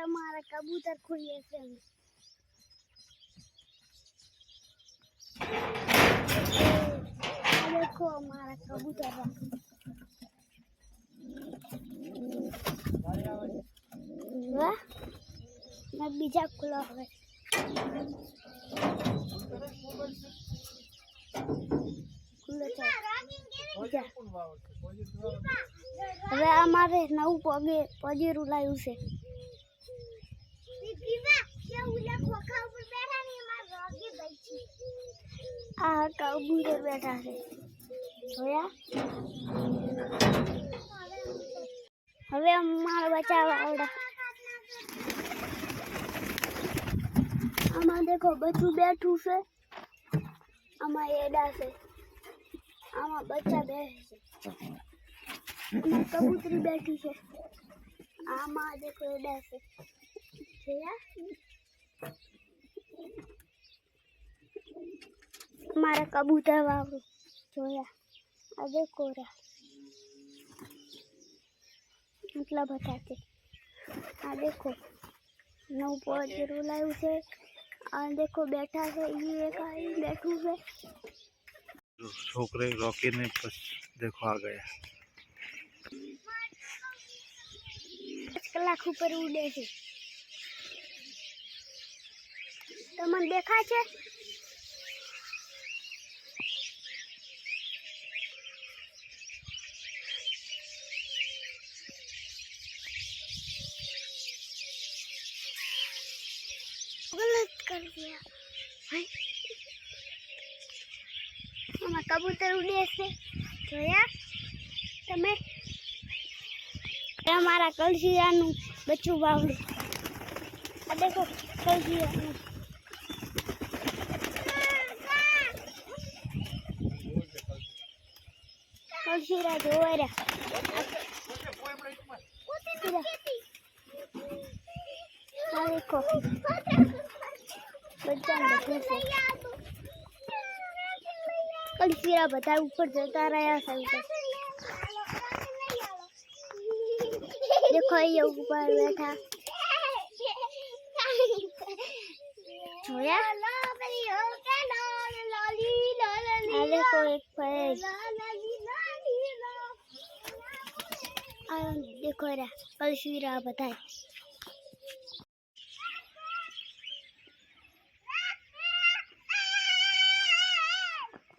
हमारा कबूतर खुले से देखो हमारा कबूतर वाह मैं बीजा खुला है હવે અમારે નવું પગેરું લાવ્યું છે આ કબૂતર બેઠા છે જોયા હવે અમારે બચાવવા આવડે આમાં દેખો બધું બેઠું છે આમાં એડા છે આમાં બચ્ચા બેસે છે આમાં કબૂતરી બેઠી છે આમાં દેખો એડા છે જોયા મારા કબૂતર વાવરું જોયા આ દેખો રા मतलब बताते आ देखो नौ पौधे लायु से आ देखो बैठा है ये कहीं बैठू है छोकरे रॉकी ने देखो आ गया 5 કલાક ઉપર ઉડે છે તમને દેખાય છે गलत कर दिया भाई हमारा कबूतर उड़े से जोया तमे हमारा कलसियानु बच्चू बावड़ू आ देखो कलसियानु कलसिया जोरा देखो कलसिया बता ऊपर जता रहा है देखो ये ऊपर बैठा जोया देखो एक पर देखो रा कलसिया बताए